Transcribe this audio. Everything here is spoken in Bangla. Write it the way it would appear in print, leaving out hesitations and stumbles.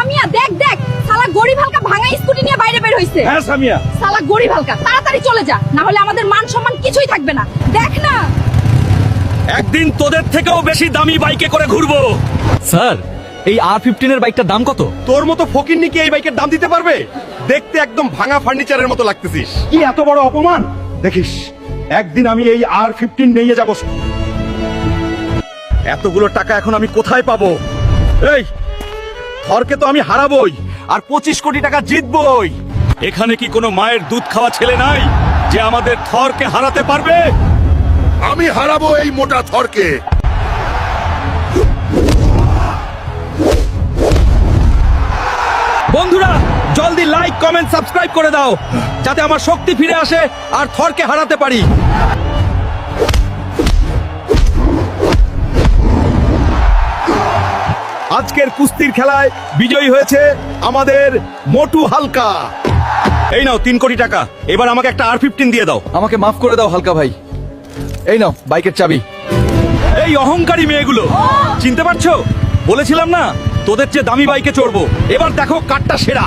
সামিয়া দেখ দেখ, শালা গরিব হালকা ভাঙা স্কুটি নিয়ে বাইরে বের হইছে। হ্যাঁ সামিয়া, শালা গরিব হালকা, তাড়াতাড়ি চলে যা, না হলে আমাদের মান সম্মান কিছুই থাকবে না। দেখ না, একদিন তোদের থেকেও বেশি দামি বাইকে করে ঘুরবো। স্যার, এই R15 এর বাইকটার দাম কত? তোর মতো ফকিন্নি কি এই বাইকের দাম দিতে পারবে? দেখতে একদম ভাঙা ফার্নিচারের মতো লাগতেছিস। কি এত বড় অপমান! দেখিস, একদিন আমি এই R15 নিয়ে যাব। এতগুলো টাকা এখন আমি কোথায় পাবো? এই থরকে তো আমি হারাবই, আর 25 কোটি টাকা জিতবই। এখানে কি কোনো মায়ের দুধ খাওয়া ছেলে নাই যে আমাদের থরকে হারাতে পারবে? আমি হারাবো এই মোটা থরকে। বন্ধুরা, জলদি লাইক কমেন্ট সাবস্ক্রাইব করে দাও, যাতে আমার শক্তি ফিরে আসে আর থরকে হারাতে পারি। আজকের কুস্তির খেলায় বিজয়ী হয়েছে আমাদের মোটু হালকা। এই নাও 3 কোটি টাকা, এবার আমাকে একটা R15 দিয়ে দাও। আমাকে মাফ করে দাও হালকা ভাই। এই নাও বাইকের চাবি। এই অহংকারী মেয়েগুলো, চিনতে পারছো? বলেছিলাম না তোদের চেয়ে দামি বাইকে চড়বো। এবার দেখো কারটা সেরা।